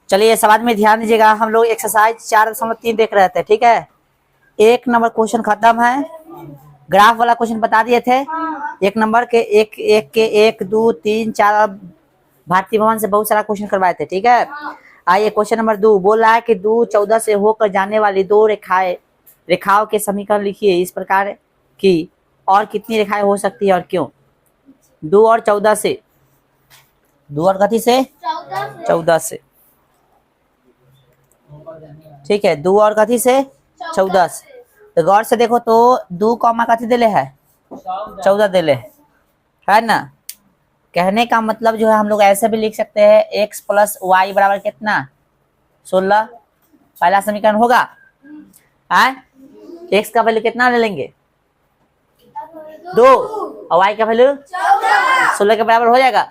चलिए सवाल में ध्यान दीजिएगा, हम लोग एक्सरसाइज 4.3 देख रहे थे, ठीक है। 1 नंबर क्वेश्चन खत्म है, ग्राफ वाला क्वेश्चन बता दिए थे। 1 नंबर के एक 2 3 4 भारतीय भवन से बहुत सारा क्वेश्चन करवाए थे, ठीक है। आइए क्वेश्चन नंबर 2 बोल रहा है कि 2 14 से होकर जाने वाली दो रेखाओं के समीकरण लिखिए इस प्रकार की और कितनी रेखाएं हो सकती है और क्यों। 2 और 14 से, 2 और कथी से 14 से, ठीक है। 2 और कथी से 14 से। तो गौर से देखो तो 2 कॉमा कथी दिले है 14 दिले है ना। कहने का मतलब जो है हम लोग ऐसे भी लिख सकते हैं x प्लस वाई बराबर कितना 16। पहला समीकरण होगा है, x का वैल्यू कितना ले लेंगे 2 और y का वैल्यू 16 के बराबर हो जाएगा।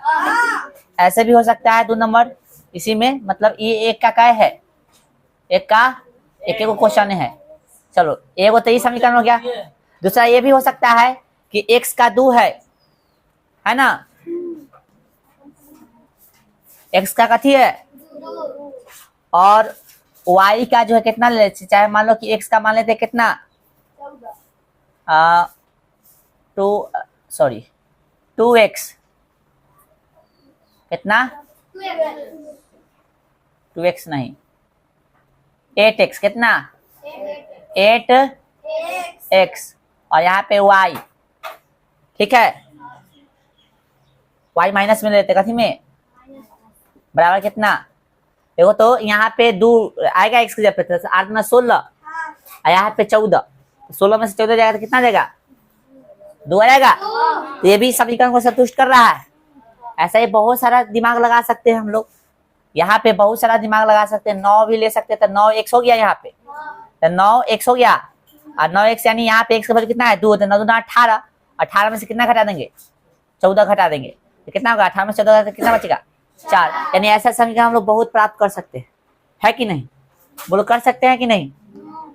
ऐसे भी हो सकता है 2 नंबर, इसी में मतलब ये एक का क्या है, एक को क्वेश्चन है। चलो एक तो ये समीकरण हो गया। दूसरा ये भी हो सकता है कि x का 2 है ना, x का कथी है और y का जो है कितना ले, चाहे मान लो कि x का मान लेते कितना 2x कितना 2x नहीं 8x कितना 8x और यहाँ पे y, ठीक है। y माइनस में लेते कथी में बराबर कितना, देखो तो यहाँ पे 2 आएगा x की जगह 8 में 16 और यहाँ पे 14, 16 में से 14 जाएगा तो कितना जाएगा 2 आ जाएगा। तो ये भी समीकरण को संतुष्ट कर रहा है। ऐसा ही बहुत सारा दिमाग लगा सकते हैं हम लोग, यहाँ पे बहुत सारा दिमाग लगा सकते हैं। 9 भी ले सकते हैं तो 9x हो गया, यहाँ पे तो 9x हो गया और 9x यानी यहाँ पे x का वैल्यू कितना है 2, तो 9 2 18, 18 में से कितना घटा देंगे 14 घटा देंगे तो कितना होगा 18 में 14 तो कितना बचेगा 4। यानी ऐसा समीकरण हम लोग बहुत प्राप्त कर सकते हैं, है कि नहीं, बोलो कर सकते हैं कि नहीं।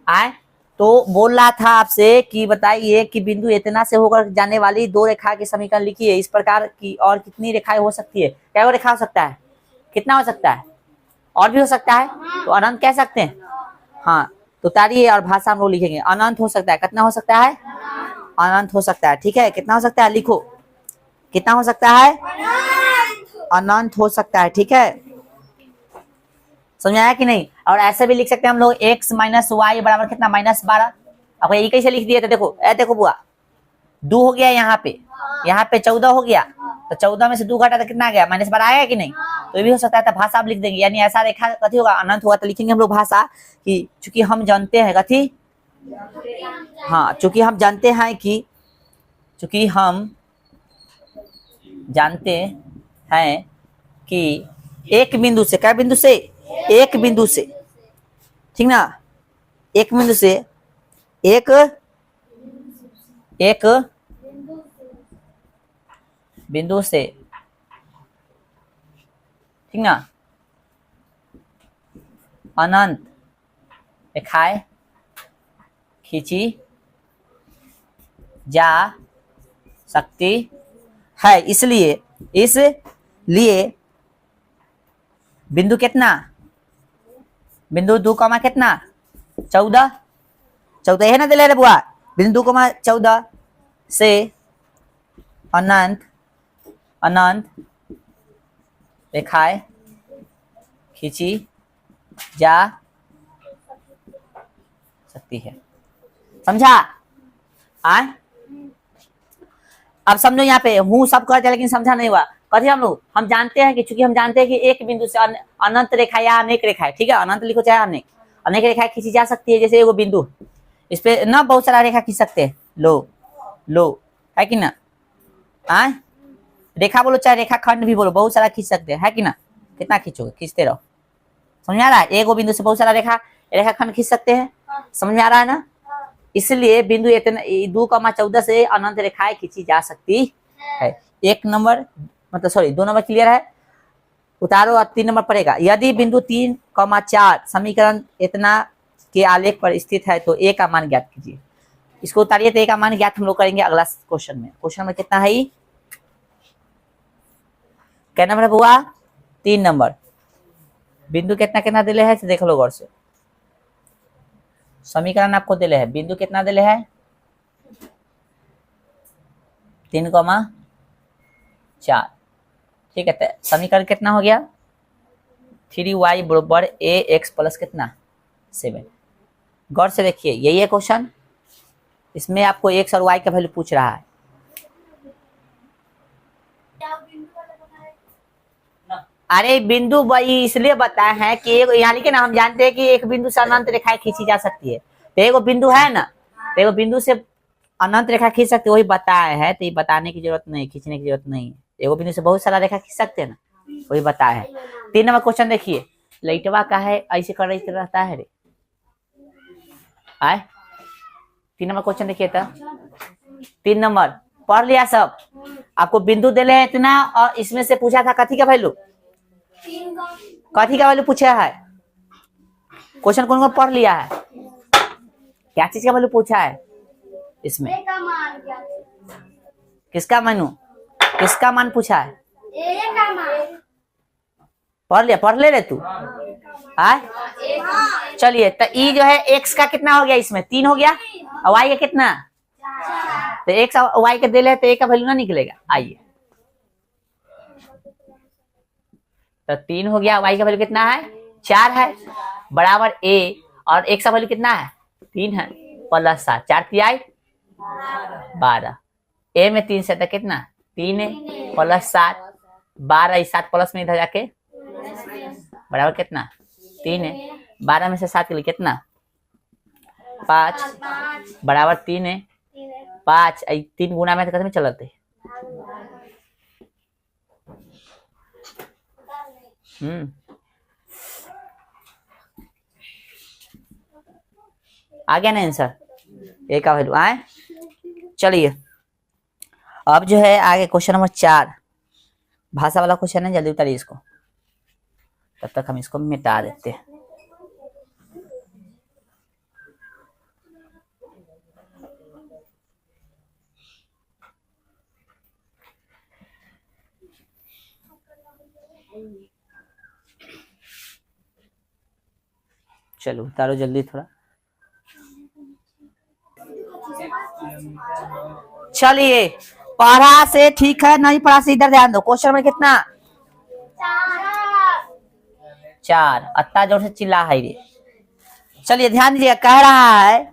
आए तो बोल रहा था आपसे कि बताइए कि बिंदु इतना से होकर जाने वाली दो रेखा के समीकरण लिखिए इस प्रकार की और कितनी रेखाएं हो सकती है। क्या वो रेखा हो सकता है, कितना हो सकता है, और भी हो सकता है तो अनंत कह सकते हैं। हाँ तो तारिये और भाषा हम लोग लिखेंगे अनंत हो सकता है। कितना हो सकता है अनंत हो सकता है, ठीक है। कितना हो सकता है लिखो, कितना हो सकता है अनंत हो सकता है, ठीक है। समझ आया कि नहीं। और ऐसे भी लिख सकते हैं हम लोग x माइनस वाई बराबर कितना -12। अब ये कैसे लिख दिए थे, देखो देखो बुआ 2 हो गया यहाँ पे 14 हो गया तो 14 में से 2 घटा तो कितना आ गया -12 आएगा कि नहीं। तो ये भी हो सकता है तो भाषा आप लिख देंगे, यानी ऐसा रेखा कथी होगा अनंत होगा। तो लिखेंगे हम लोग भाषा कि चूंकि हम जानते हैं कथी, हाँ चूंकि हम जानते हैं कि एक बिंदु से, क्या बिंदु से, एक बिंदु से, ठीक ना, एक बिंदु से एक बिंदु से, ठीक ना, अनंत रेखाएं खींची जा सकती है। इसलिए बिंदु कितना, बिंदु 2 कमा कितना 14 है ना दिले रे बुआ, बिंदु 2 कमा 14 से अनंत रेखाएं खींची जा सकती है। समझा। अब समझो यहाँ पे हूँ सब कहते लेकिन समझा नहीं हुआ। कथी हम जानते हैं कि चूंकि हम जानते हैं कि एक बिंदु से अनंत रेखा या अनेक रेखाएं, ठीक है, अनंत लिखो चाहे अनेक रेखाएं खींची जा सकती है। जैसे एगो बिंदु इस पे ना बहुत सारा रेखा खींच सकते हैं, लो है कि ना, रेखा बोलो चाहे रेखा खंड भी बोलो, बहुत सारा खींच सकते हैं, है कि ना। कितना खींचोगे, खींचते रहो। समझ में आ रहा है, एगो बिंदु से बहुत सारा रेखा खंड खींच सकते हैं, समझ में आ रहा है ना। इसलिए बिंदु 2,14 से अनंत रेखाएं खींची जा सकती है। 1 नंबर मतलब सॉरी 2 नंबर क्लियर है, उतारो और 3 नंबर पड़ेगा। यदि बिंदु 3,4 समीकरण इतना के आलेख पर स्थित है तो ए का मान ज्ञात कीजिए। इसको उतारिए तो ए का मान ज्ञात हम लोग करेंगे अगला क्वेश्चन में। क्वेश्चन में कितना है, क्या नंबर है बुआ 3 नंबर। बिंदु कितना कितना दिले है देख लो गौर से। समीकरण आपको दिले है, बिंदु कितना दिले है 3,4। ठीक है, तो समीकरण कितना हो गया 3y बराबर ax प्लस कितना 7। गौर से देखिए यही है क्वेश्चन, इसमें आपको x और y का वैल्यू पूछ रहा है। अरे बिंदु वही इसलिए बताए हैं कि यहाँ लिखे ना, हम जानते हैं कि एक बिंदु से अनंत रेखाएं खींची जा सकती है। तो एगो बिंदु है ना, तो एगो बिंदु से अनंत रेखा खींच सकते, वही बताया है। तो ये बताने की जरूरत नहीं, खींचने की जरूरत नहीं है। एगो बिंदु से बहुत सारा रेखा खींच सकते हैं ना, वही बताया है। 3 नंबर क्वेश्चन देखिए, लाइटवा का है ऐसे कर रही रहता है रे आए। 3 नंबर क्वेश्चन देखिए तो 3 नंबर पढ़ लिया सब। आपको बिंदु दिले है इतना, और इसमें से पूछा था कथी का वैल्यू, कथी का वैल्यू पूछा है। क्वेश्चन कौन कौन पढ़ लिया है, क्या चीज का वैल्यू पूछा है इसमें, किसका मानू, किसका मान पूछा है, पढ़ ले रे तू आए। चलिए तो ई जो है x का कितना हो गया, इसमें 3 हो गया, और y का कितना, तो x और y का दिले तो a का वैल्यू ना निकलेगा। आइए तो 3 हो गया, y का वैल्यू कितना है 4 है, बराबर a, और x का वैल्यू कितना है 3 है, प्लस 7, 4 तिहाई 12। a में 3 से तो कितना 3 है, प्लस 7 12, 7 प्लस में इधर जाके बराबर कितना 3 है। 12 में से 7 के लिए कितना 5, बराबर 3 है 5, 3 गुना में तो कैसे में चलते। आ गया ना आंसर, ए का वैल्यू आए। चलिए अब जो है आगे क्वेश्चन नंबर 4, भाषा वाला क्वेश्चन है, जल्दी उतारिए इसको, तब तक हम इसको मिटा देते हैं। चलो उतारो जल्दी थोड़ा। चलिए पढ़ा से ठीक है, नहीं पढ़ा से इधर ध्यान दो। क्वेश्चन में कितना 4, अत्ता जोर से चिल्ला है रे। चलिए ध्यान दीजिए, कह रहा है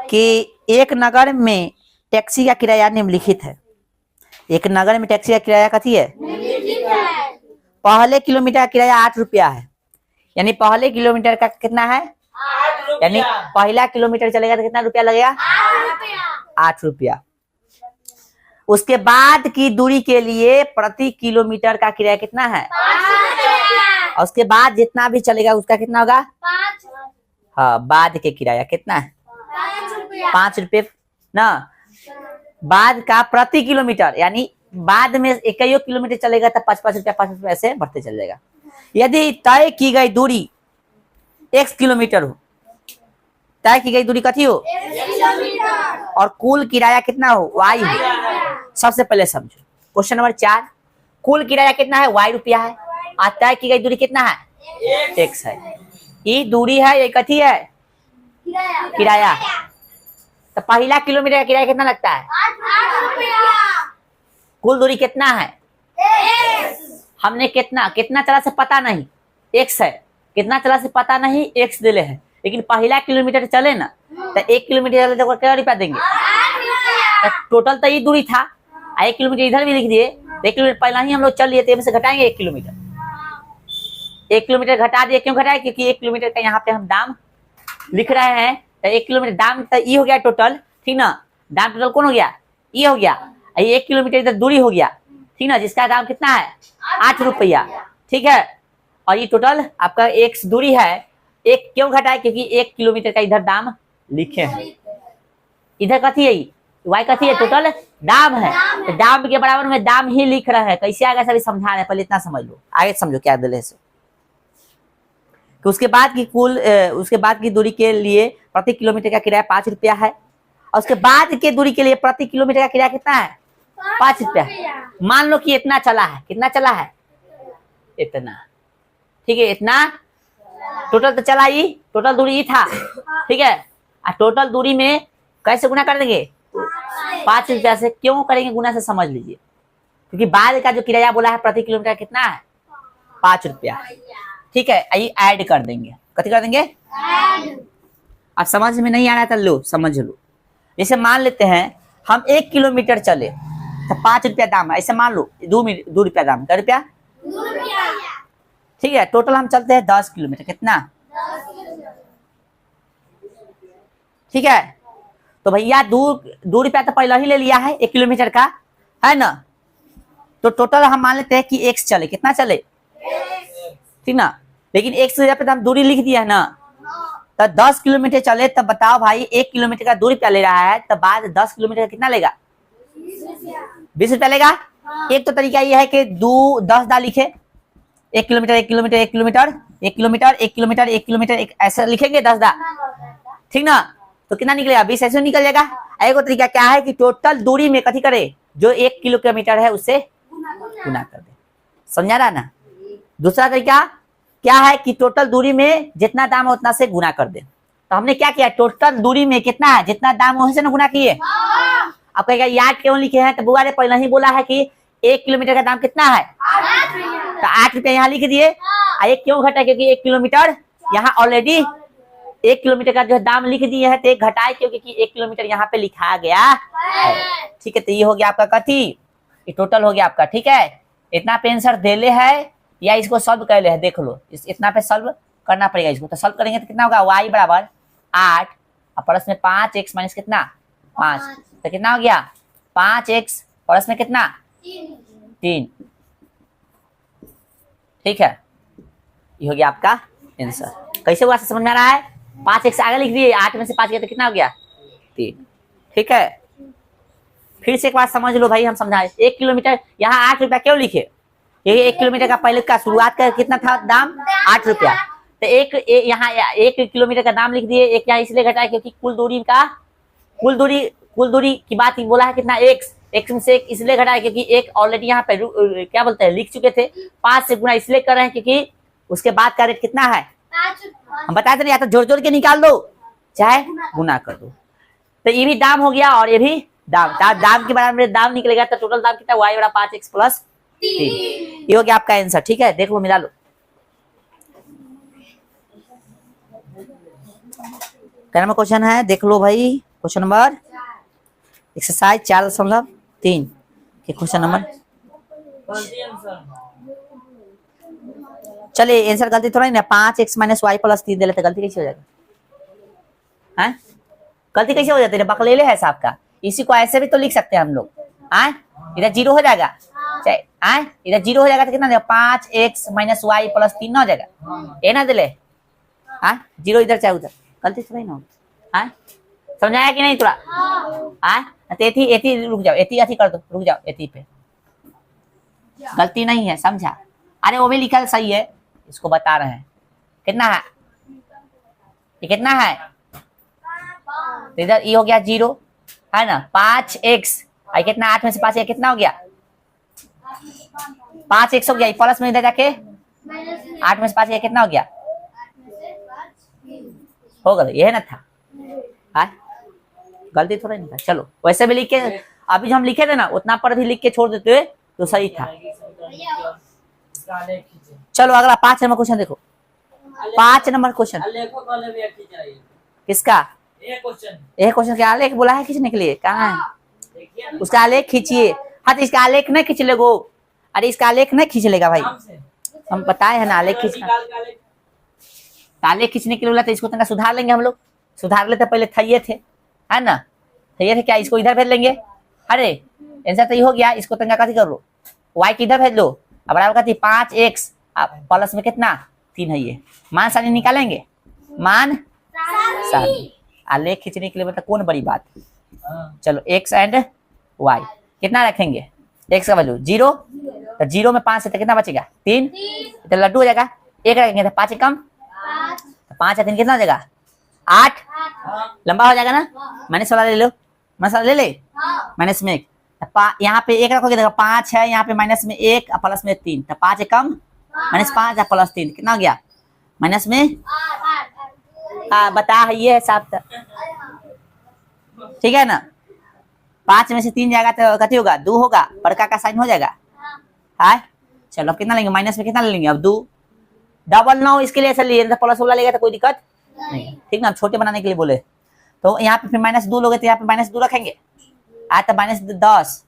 कि एक नगर में टैक्सी का किराया निम्नलिखित है। एक नगर में टैक्सी का किराया कथी है, पहले किलोमीटर का किराया 8 रुपया है, यानी पहले किलोमीटर का कितना है 8 रुपया, यानी पहला किलोमीटर चलेगा तो कितना रुपया लगेगा 8 रुपया। उसके बाद की दूरी के लिए प्रति किलोमीटर का किराया कितना है 5, और उसके बाद जितना भी चलेगा उसका कितना होगा 5। हाँ, बाद के किराया कितना है 5 रुपये ना, बाद का प्रति किलोमीटर, यानी बाद में 21 किलोमीटर चलेगा तो 5 रुपया 5 रुपया ऐसे बढ़ते चल जाएगा। यदि तय की गई दूरी x किलोमीटर हो, तय की गई दूरी कथी हो और कुल किराया कितना हो y हो। सबसे पहले समझो क्वेश्चन नंबर 4, कुल किराया कितना है y रुपया है, और तय की गई दूरी कितना है x है। ये दूरी है, ये कथी है किराया। तो पहला किलोमीटर का किराया कितना लगता है 8 रुपया। कुल दूरी कितना है हमने कितना चला से पता नहीं, x है, कितना चला से पता नहीं x दिले है, लेकिन पहला किलोमीटर चले ना तो 1 किलोमीटर चले तो क्या रुपया देंगे, तो टोटल तो ये दूरी था, 1 किलोमीटर इधर भी लिख दिए, 1 किलोमीटर पहला ही हम लोग चल लिए थे, से घटाएंगे 1 किलोमीटर, 1 किलोमीटर घटा दिए। क्यों घटाए, क्योंकि 1 किलोमीटर का यहाँ पे हम दाम लिख रहे हैं, तो 1 किलोमीटर दाम तो ये हो गया टोटल, ठीक ना, दाम टोटल कौन हो गया ये हो गया, 1 किलोमीटर इधर दूरी हो गया, ठीक ना, जिसका दाम कितना है 8 रुपया, ठीक है। और ये टोटल आपका x दूरी है, एक क्यों घटाए, क्योंकि 1 किलोमीटर का इधर दाम लिखे हैं, इधर कथी है y कथी है टोटल दाम है, तो दाम के बराबर में दाम ही लिख रहे हैं। कैसे आगे सभी समझा रहे हैं, पहले इतना समझ लो, आगे समझो क्या दिले से कि उसके बाद की दूरी के लिए प्रति किलोमीटर का किराया 5 रुपया है, और उसके बाद के दूरी के लिए प्रति किलोमीटर का किराया कितना है 5 रुपया। मान लो कि इतना चला है, कितना चला है इतना, ठीक है, इतना टोटल तो चला ही, टोटल दूरी ही था, ठीक है। और टोटल दूरी में कैसे गुना कर देंगे? 5 रुपया से। क्यों करेंगे गुना से, समझ लीजिए, क्योंकि बाद का जो किराया बोला है प्रति किलोमीटर कितना है? 5 रुपया, ठीक है। आइए ऐड कर देंगे, कथी कर देंगे? अब समझ में नहीं आ रहा था, लो समझ लो। जैसे मान लेते हैं हम 1 किलोमीटर चले तो 5 रुपया दाम है, ऐसे मान लो 2 रुपया दाम, क्या रुपया? ठीक है। टोटल हम चलते हैं 10 किलोमीटर, कितना? ठीक है। तो भैया 2 रुपया तो पहले ही ले लिया है 1 किलोमीटर का, है ना। तो टोटल हम मान लेते हैं कि x चले, कितना चले? ठीक ना। लेकिन x से पे तो हम दूरी लिख दिया है ना, तो 10 किलोमीटर चले, तब बताओ भाई 1 किलोमीटर का 2 रुपया ले रहा है, तब बाद 10 किलोमीटर का कितना लेगा? 20 रुपया लेगा। एक तो तरीका ये है कि 10 दा लिखे, 1 kilometre 1 kilometre 1 kilometre 1 kilometre 1 kilometre 1 kilometre, ऐसा लिखेंगे 10 दा, ठीक ना। तो कितना निकलेगा? 20 ऐसे निकल जाएगा। एक और तरीका क्या है कि टोटल दूरी में कथी करे, जो 1 किलोमीटर है उससे गुना कर दे, समझा रहा ना। दूसरा तरीका क्या है कि टोटल दूरी में जितना दाम है उतना से गुना कर दे। तो हमने क्या किया, टोटल दूरी में कितना है, जितना दाम है उससे ना गुना किए। अब कहेगा याद क्यों लिखे हैं, तो बुआ ने पहले ही बोला है कि 1 किलोमीटर का दाम कितना है? तो 8 रुपया यहाँ लिख दिए। एक क्यों घटा, क्योंकि 1 किलोमीटर यहाँ ऑलरेडी 1 किलोमीटर का जो है दाम लिख दिए है, तो एक घटाए क्योंकि 1 किलोमीटर यहाँ पे लिखा गया है, ठीक है। तो ये हो गया आपका कथी, ये टोटल हो गया आपका, ठीक है। इतना पे आंसर देले है या इसको सॉल्व कर ले है, देख लो, इतना पे सॉल्व करना पड़ेगा इसको। तो सॉल्व करेंगे तो कितना होगा? y बराबर 8 और प्लस में 5x माइनस कितना? 5, तो कितना हो गया? 5x प्लस में कितना? 3, ठीक है। ये हो गया आपका आंसर। कैसे हुआ समझ में आ रहा है? 5x आगे लिख दिए, 8 में से 5 गया तो कितना हो गया? 3, ठीक है। फिर से एक बात समझ लो भाई, हम समझाए 1 किलोमीटर यहाँ 8 रुपया क्यों लिखे? ये 1 किलोमीटर का पहले का शुरुआत का कितना था दाम? 8 रुपया। तो यहाँ 1 किलोमीटर का दाम लिख दिए, एक यहाँ इसलिए घटाया क्योंकि कुल दूरी की बात बोला है कितना? x में से एक इसलिए घटाया क्योंकि एक ऑलरेडी यहाँ पे क्या बोलते हैं लिख चुके थे, 5 से गुना इसलिए कर रहे हैं क्योंकि उसके बाद का रेट कितना है हम बताए थे, या तो जोड़ जोड़ के निकाल दो चाहे गुना कर दो। तो ये भी दाम हो गया और ये भी दाम के बराबर दाम निकलेगा। तो टोटल दाम कितना? y बड़ा 5x प्लस 3, ये हो गया आपका आंसर, ठीक है। देख लो, मिला लो। क्या नंबर क्वेश्चन है, देख लो भाई। क्वेश्चन नंबर एक्सरसाइज 4.3 के क्वेश्चन नंबर, चलिए आंसर गलती थोड़ा ही ना, 5x माइनस वाई प्लस 3 दे लेते, गलती कैसे हो जाएगा? हैं गलती कैसे हो जाती है? बकलेले है साहब का। इसी को ऐसे भी तो लिख सकते हैं हम लोग। इधर 0 हो जाएगा, इधर 0 हो जाएगा तो कितना देगा? 5x माइनस वाई प्लस 3 ना हो जाएगा, ये ना दिले 0 इधर चाहे उधर, गलती थोड़ा ही ना। समझाया कि नहीं थोड़ा? एथी रुक जाओ, एथी कर दो, रुक जाओ, एथी पे गलती नहीं है, समझा? अरे वो भी लिखा सही है, इसको बता रहे हैं। कितना है ये? कितना है? तो इधर ये हो गया 0, है ना। 5x कितना? 8 में से 5 कितना हो गया? 5x हो गया। प्लस में इधर जाके 8 में से 5 कितना हो गया? हो गया, ये है ना था। गलती थोड़ा नहीं था। चलो वैसे भी लिख के, अभी जो हम लिखे थे ना उतना पर भी लिख के छोड़ देते तो सही था। चलो अगला 5 नंबर क्वेश्चन देखो। 5 नंबर क्वेश्चन किसका? एक क्वेश्चन के आलेख बोला है खींचने के लिए, कहाँ है उसका आलेख? खींचिए। हाँ तो इसका आलेख नहीं खींच लेगो। अरे इसका आलेख नहीं खींच लेगा भाई, हम बताए है ना आलेख खींचना। आलेख खींचने के लिए बोला तो इसको तंगा सुधार लेंगे हम लोग। सुधार लेते पहले थैये थे, है ना। थैये थे क्या, इसको इधर भेज लेंगे। अरे आंसर तो ये हो गया, इसको तंगा कथी कर लो, y किधर भेज लो। अब बराबर कहती 5x प्लस में कितना? 3 है। ये मान सारी निकालेंगे, मान सारी। आलेख खींचने के लिए मतलब कौन बड़ी बात। चलो x एंड y कितना रखेंगे? x का वैल्यू 0, तो 0 में 5 से तो कितना बचेगा? 3, तो लड्डू हो जाएगा। 1 रखेंगे तो 5 कम, 5 3 कितना हो जाएगा? 8, लंबा हो जाएगा ना। माइनस वाला ले लो, माइनस वाला ले ले, माइनस में 1, यहाँ पे 1 रखोगे तो 5 है, यहाँ पे माइनस में 1 प्लस में 3, तो 5 कम -5 प्लस 3 कितना हो गया? माइनस में बता ये है साफ था। ठीक है ना, 5 में से 3 जाएगा तो कथी होगा? 2 होगा, बड़का का साइन हो जाएगा। हाँ चलो कितना लेंगे? माइनस में कितना ले लेंगे? अब 2 डबल 9 इसके लिए ऐसा लिए प्लस वाला लेगा तो कोई दिक्कत नहीं। ठीक ना, छोटे बनाने के लिए बोले तो यहाँ पे फिर -2 लोगे तो यहाँ पे -2 रखेंगे। आज तो -10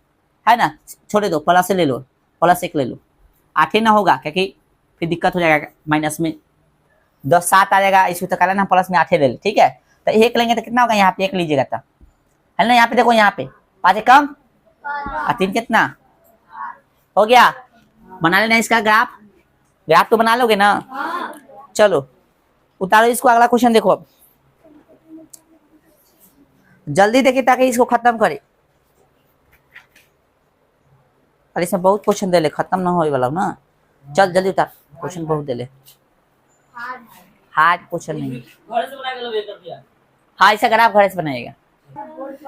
है ना, छोड़े दो, प्लस से ले लो, +1 ले लो। 8 ही ना होगा क्योंकि फिर दिक्कत हो जाएगा, माइनस में 10 7 आ जाएगा, इसमें तो करा ना प्लस में 8 ले लो। ठीक है, तो 1 लेंगे तो कितना होगा? यहाँ पे 1 लीजिएगा तो है ना, यहाँ पे देखो, यहाँ पे 5 कम और 3 कितना हो गया? बना लेना इसका ग्राफ, ग्राफ तो बना लोगे ना। चलो उतारो इसको, अगला क्वेश्चन देखो। अब जल्दी देखिए ताकि इसको खत्म करे। अरे इसमें बहुत क्वेश्चन दे ले, खत्म ना हो वाला ना। चल जल्दी उतार, क्वेश्चन बहुत दे ले, हार्ड क्वेश्चन नहीं। हाँ ऐसा ग्राफ घर से बनाएगा।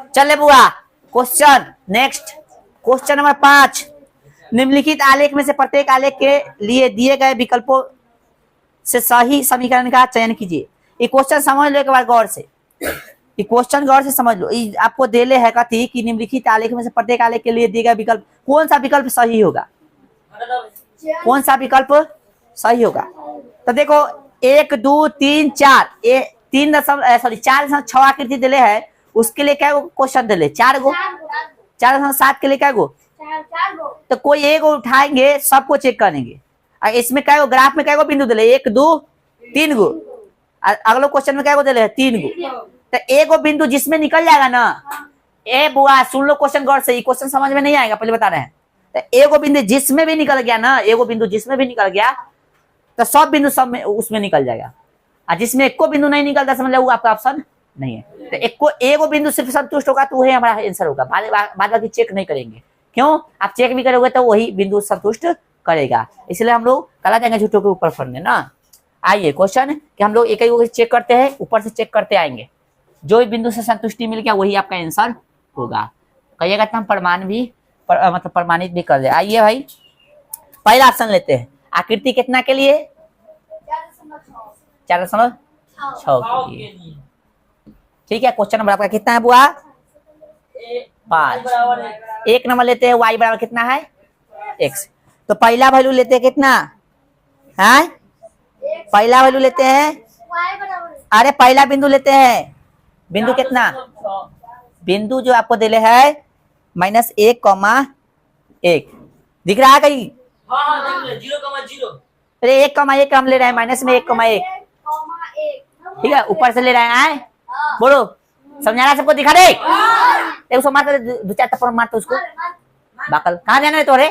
चले बुआ, क्वेश्चन नेक्स्ट, क्वेश्चन नंबर 5। निम्नलिखित आलेख में से प्रत्येक आलेख के लिए दिए गए विकल्पों से सही समीकरण का चयन कीजिए। ये क्वेश्चन समझ लो एक बार गौर से, ये क्वेश्चन गौर से समझ लो। आपको देले है कथी कि निम्नलिखित आलेख में से प्रत्येक आलेख के लिए दिए गए विकल्प, कौन सा विकल्प सही होगा? कौन सा विकल्प सही होगा? तो देखो 1 2 3 4 4.6 आकृति दिले है, उसके लिए क्या क्वेश्चन दिले? 4 गो। 4.7 के लिए क्या गो? 4 तो कोई एक उठाएंगे, सबको चेक करेंगे। इसमें क्या गो? ग्राफ में क्या गो बिंदु दिले? 1 2 3 गो। अगले क्वेश्चन में क्या गो दिले? 3 गो। तो एक गो बिंदु जिसमें निकल जाएगा ना, ए बुआ सुन लो क्वेश्चन गौर से, क्वेश्चन समझ में नहीं आएगा, पहले बता रहे हैं। तो एगो बिंदु जिसमें भी निकल गया ना, एगो बिंदु जिसमें भी निकल गया तो सब बिंदु सब में उसमें निकल जाएगा। और जिसमें एक को बिंदु नहीं निकलता समझ लो आपका ऑप्शन नहीं है। तो एगो बिंदु सिर्फ संतुष्ट होगा तो वही हमारा आंसर होगा। बाद बाकी चेक नहीं करेंगे, क्यों? आप चेक भी करोगे तो वही बिंदु संतुष्ट करेगा, इसलिए हम लोग कला जाएंगे झूठों के ऊपर फरने ना। आइए क्वेश्चन कि हम लोग एक ही चेक करते हैं, ऊपर से चेक करते आएंगे, जो भी बिंदु से संतुष्टि मिल गया वही आपका आंसर होगा। कहिएगा तो हम प्रमाण भी मतलब प्रमाणित भी कर दे। आइए भाई पहला ऑप्शन लेते हैं, आकृति कितना के लिए? 4.6 के लिए। ठीक है, क्वेश्चन नंबर आपका कितना है बुआ? 5। 1 नंबर लेते हैं, y बराबर कितना है? x। तो पहला वैल्यू लेते हैं कितना है? पहला वैल्यू लेते हैं, अरे पहला बिंदु लेते हैं, बिंदु कितना? बिंदु जो आपको दिले है -1,1 दिख रहा है कहीं? हाँ 0,0। अरे 1,1 हम ले रहे हैं, माइनस में 1,1। ठीक है, ऊपर से ले रहे हैं। बोलो समझाना सबको, दिखा दे। उसको मारते 2-4 थप्पड़ मारते उसको। बाकल कहाँ जाना है तोरे?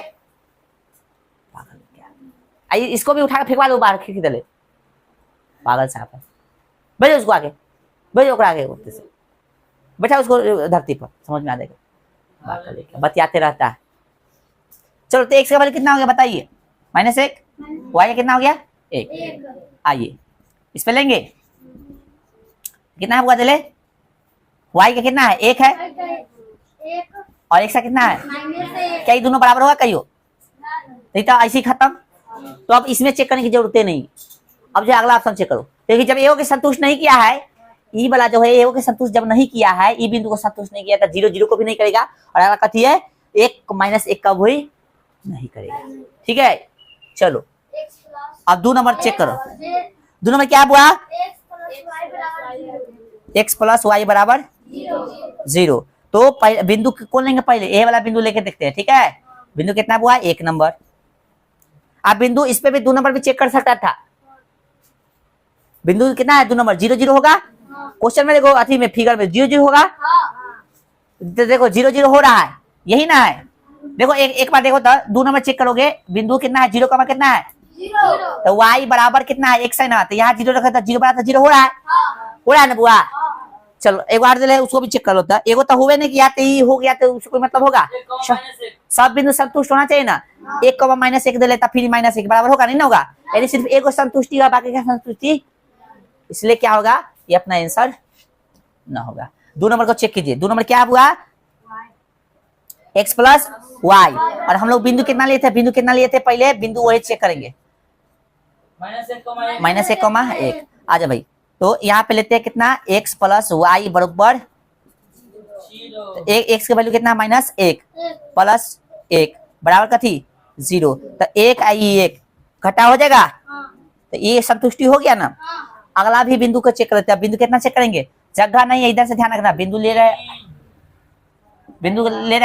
पागल क्या? आइए इसको भी उठा के फेंकवा दो बाहर खिड़की तले, पागल साहब है। भेजो उसको आगे, भेजो आगे, बैठा उसको धरती पर, समझ में आ जाएगा। बतियाते रहता है। चलो तो 1 से कितना हो गया बताइए? -1। y का कितना हो गया? 1। आइए इस पे लेंगे, कितना है बुआ दिले? y का कितना है? 1 है, और 1 का कितना है? क्या ये दोनों बराबर होगा? कहियो नहीं तो ऐसे ही खत्म। तो अब इसमें चेक करने की जरूरत नहीं। अब जो अगला ऑप्शन चेक करो, क्योंकि जब ए को संतुष्ट नहीं किया है, ई वाला जो है ए को संतुष्ट जब नहीं किया है, ई बिंदु को संतुष्ट नहीं किया था, 0 0 को भी नहीं करेगा, और अगला कथी है? 1 - 1 का भी नहीं करेगा। ठीक है, चलो अब 2 नंबर चेक करो। 2 नंबर क्या हुआ? x + y बराबर 0। तो बिंदु कौन लेंगे? पहले ए वाला बिंदु लेके देखते हैं। ठीक है, बिंदु कितना हुआ? 1 नंबर। आप बिंदु इस पे भी 2 नंबर भी चेक कर सकता था। बिंदु कितना है? 2 नंबर। 0 0 होगा। क्वेश्चन में देखो, अथी में फिगर में 0 0 होगा। तो देखो 0 0 हो रहा है, यही ना है? देखो एक बार देखो तो 2 नंबर चेक करोगे, बिंदु कितना है? 0 का कितना है? 0। तो y बराबर कितना है? 1 है ना, तो यहाँ 0 रखा था, 0 बराबर 0 हो रहा है, हो रहा है ना बुआ? चलो एक बार दिले उसको भी चेक कर लो। तो एगो तो हुए नहीं किया, तो ये हो गया, तो उसको कोई मतलब होगा? सब बिंदु संतुष्ट होना चाहिए ना। 1,-1 दिले तो फिर -1 बराबर होगा नहीं ना? होगा, यानी सिर्फ एक संतुष्टि होगा, बाकी का संतुष्टि, इसलिए क्या होगा? ये अपना आंसर ना होगा। 2 नंबर को चेक कीजिए। 2 नंबर क्या हुआ? x + y। और हम लोग बिंदु कितना लिए थे? बिंदु कितना लिए थे? पहले बिंदु वही चेक करेंगे। माइनस 1,1 आ जा भाई। तो यहाँ पे लेते हैं कितना x प्लस वाई बराबर एक्स की वैल्यू कितना -1 प्लस 1 बराबर कथी 0। तो 1 आई 1 घटा हो जाएगा। तो ये संतुष्टि हो गया ना। अगला भी बिंदु को चेक कर लेते हैं। बिंदु कितना चेक करेंगे, जगह नहीं है, इधर से ध्यान रखना। बिंदु ले रहा है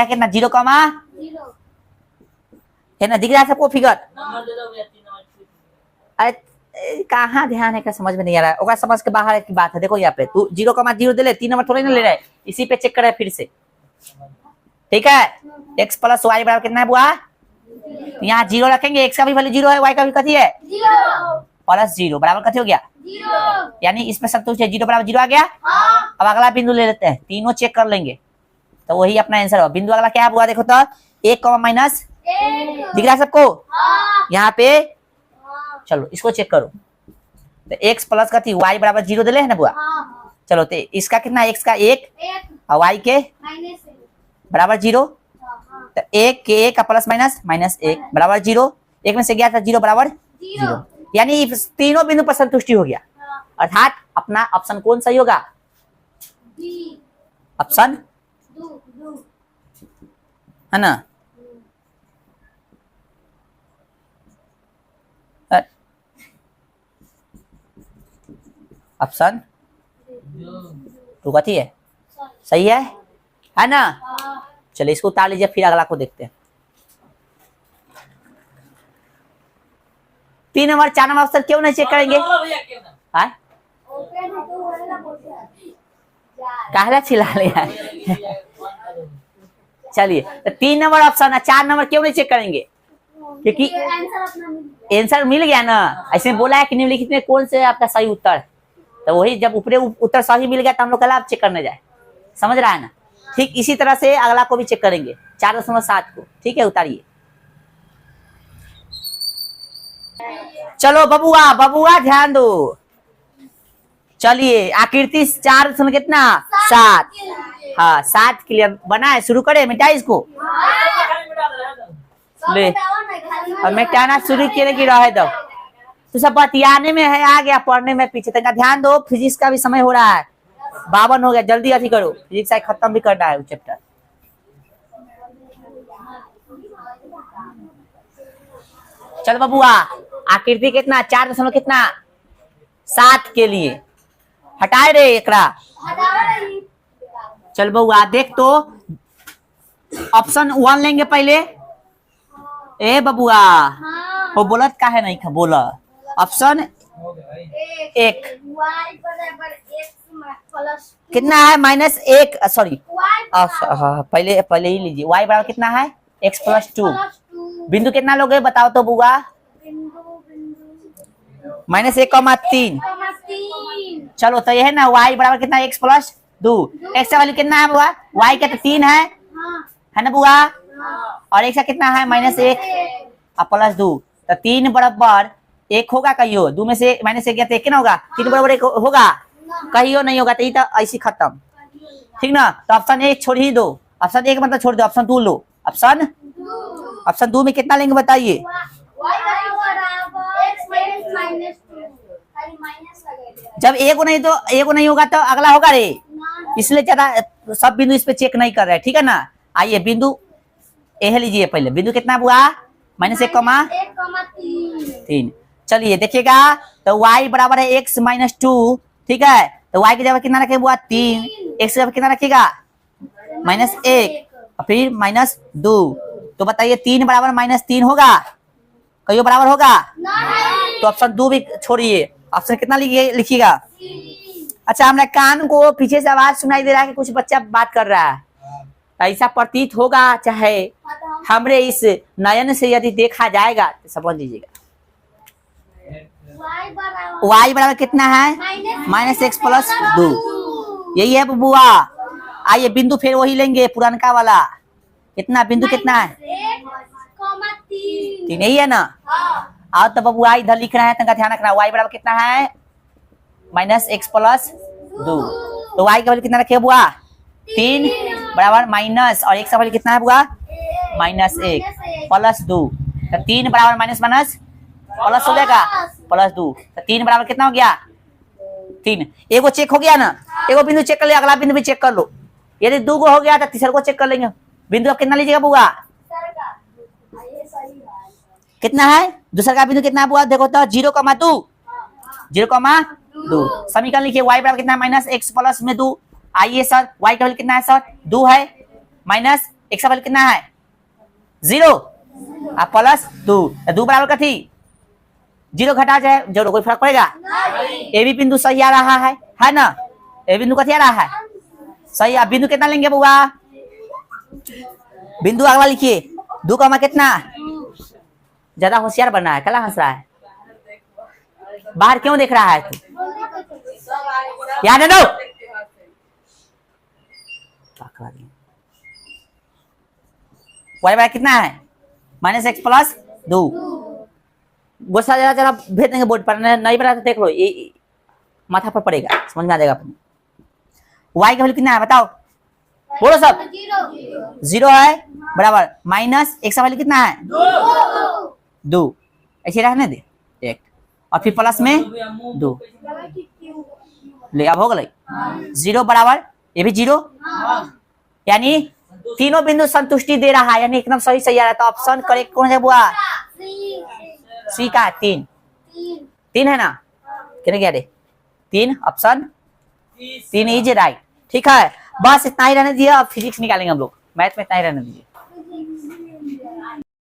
कितना 0, है ना, दिख रहा है सबको फिगर। अरे कहाँ ध्यान है, क्या समझ में नहीं आ रहा है, ओका समझ के बाहर की बात है। देखो यहाँ पे तू 0,0 दे ले, 3 नंबर थोड़ी ना ले रहा है, इसी पे चेक करे फिर से। ठीक है, x प्लस वाई बराबर कितना है बुआ, यहाँ 0 रखेंगे, x का भी वैल्यू 0 है, y का भी कथी है प्लस 0 बराबर कथी हो गया 0। यानी इसमें संतुष्ट है, 0 बराबर 0 आ गया। अब अगला बिंदु ले लेते हैं, तीनों चेक कर लेंगे तो वही अपना आंसर हो। बिंदु अगला क्या हुआ देखो तो 1, माइनस दिख रहा है सबको यहाँ पे। चलो इसको चेक करो। तो x प्लस का थी y बराबर 0 दे ले है ना बुआ। चलो तो इसका कितना, x का 1 और y के बराबर 0। तो 1 के 1 का प्लस माइनस 1 बराबर 0। 1 में से गया था 0 बराबर 0। यानी तीनों बिंदु पर संतुष्टि हो गया। अर्थात अपना ऑप्शन कौन सही होगा, ऑप्शन है ना। ऑप्शन 2 कथी है, सही है ना। चलिए इसको उतार लीजिए, फिर अगला को देखते हैं। 3 नंबर 4 नंबर ऑप्शन क्यों नहीं चेक करेंगे, कहला चिल्ला लिया। चलिए तो 3 नंबर ऑप्शन है, 4 नंबर क्यों नहीं चेक करेंगे, क्योंकि आंसर मिल गया ना। ऐसे बोला है कि निम्नलिखित में कौन से आपका सही उत्तर, तो वही जब ऊपरी उत्तर सही मिल गया तो हम लोग कल आप चेक करने जाए, समझ रहा है ना। ठीक इसी तरह से अगला को भी चेक करेंगे 4.7 को। ठीक है, उतारिए। चलो बबुआ ध्यान दो। चलिए आकृति 4 कितना 7, हाँ 7 क्लियर बना है। शुरू करे, मिटाए इसको ले, और मिटाना शुरू किए कि रहे दो। तो सब बतियाने में है, आ गया पढ़ने में पीछे तक। ध्यान दो, फिजिक्स का भी समय हो रहा है, 52 हो गया, जल्दी अथी करो, फिजिक्स का खत्म भी करना है चैप्टर। चल बबुआ आकृति कितना 4 कितना 7 के लिए हटाए रे एकरा। चल बबुआ देख तो ऑप्शन 1 लेंगे पहले। ए बबुआ वो बोलत का है नहीं खा बोला। ऑप्शन 1 कितना है -1, सॉरी पहले ही लीजिए। y बराबर कितना है x प्लस 2। बिंदु कितना लोगे बताओ तो बुआ, -1,3। चलो तो ये है ना y बराबर कितना x प्लस 2। x का वैल्यू कितना है बुआ, y का तो 3 है ना बुआ, और x का कितना है -1 और प्लस 2। तो 3 बराबर 1 होगा कहियो, 2 में से -1 गया तो 1 ना होगा, 3 बराबर 1 होगा कहियो नहीं होगा, तो ये तो ऐसी खत्म। ठीक ना, तो ऑप्शन 1 छोड़ ही दो, ऑप्शन 1 मतलब छोड़ दो, ऑप्शन 2 लो। ऑप्शन 2 में कितना लेंगे बताइए, जब एक नहीं तो एक नहीं होगा तो अगला होगा रे, इसलिए ज्यादा सब बिंदु इस पे चेक नहीं कर रहे। ठीक है ना, आइए बिंदु यह लीजिए पहले। बिंदु कितना हुआ -1,3। चलिए देखिएगा तो y बराबर है x - 2। ठीक है, तो y की जगह कितना रखे हुआ 3, x की जगह कितना रखिएगा -1 और फिर -2। तो बताइए 3 बराबर -3 होगा कहियो बराबर होगा, तो ऑप्शन 2 भी छोड़िए, ऑप्शन कितना लिखिएगा। अच्छा हमारे कान को पीछे से आवाज सुनाई दे रहा है कि कुछ बच्चा बात कर रहा है, ऐसा प्रतीत होगा, चाहे हमरे इस नयन से यदि देखा जाएगा तो समझ लीजिएगा। y बराबर कितना है -x प्लस 2, यही है बुआ। आइए बिंदु फिर वही लेंगे पुरानका वाला, कितना बिंदु कितना है 3, यही है ना। और तो बबुआ इधर लिख रहे हैं, तंका ध्यान रखना, y बराबर कितना है -x प्लस 2। तो y का वैल्यू कितना रखे बुआ 3 बराबर माइनस, और x का वैल्यू कितना है बुआ -1 प्लस 2। तो 3 बराबर माइनस प्लस हो जाएगा +2 तो 3 बराबर कितना हो गया 3। एगो चेक हो गया ना, एगो बिंदु चेक कर ले, अगला बिंदु भी चेक कर लो। यदि 2 गो हो गया तो तीसरा को चेक कर लेंगे। बिंदु अब कितना लीजिएगा बुआ, कितना है दूसरा का बिंदु कितना है बुआ, देखो तो 0,2 0,2। समीकरण लिखिए y बराबर कितना है -x प्लस में 2। आइए सर y का वैल्यू कितना है सर 2 है, माइनस x का वैल्यू कितना है 0 और प्लस 2 2 बराबर कथी 0 घटा जाए, जोड़ो कोई फर्क पड़ेगा। ए बी बिंदु सही आ रहा है ना, ए बिंदु कथी आ रहा है सही। आप बिंदु कितना लेंगे बुआ, बिंदु अगला लिखिए 2 का कितना, ज्यादा होशियार बनना है, कला हंस रहा है, बाहर क्यों देख रहा है तू, याद है ना। y बराबर कितना है -x प्लस 2। गुस्सा जरा जरा भेज देंगे बोर्ड पर, नहीं बना तो देख लो, ये माथा पर पड़ेगा, समझ में आ जाएगा अपन। y का वैल्यू कितना है बताओ, बोलो सब 0 है बराबर माइनस x का वैल्यू कितना है 2, ऐसे रहने दे 1 और फिर प्लस में 2 ले, अब हो गई 0 बराबर ये भी 0, यानी तीनों बिंदु संतुष्टि दे रहा है, यानी एकदम सही सही आ रहा है। तो ऑप्शन करेक्ट कौन है बुआ, सी का 3 है ना, कितने क्या दे 3, ऑप्शन 3 इज राइट। ठीक है, बस इतना ही रहने दिया, अब फिजिक्स निकालेंगे हम लोग, मैथ में इतना ही रहने दीजिए।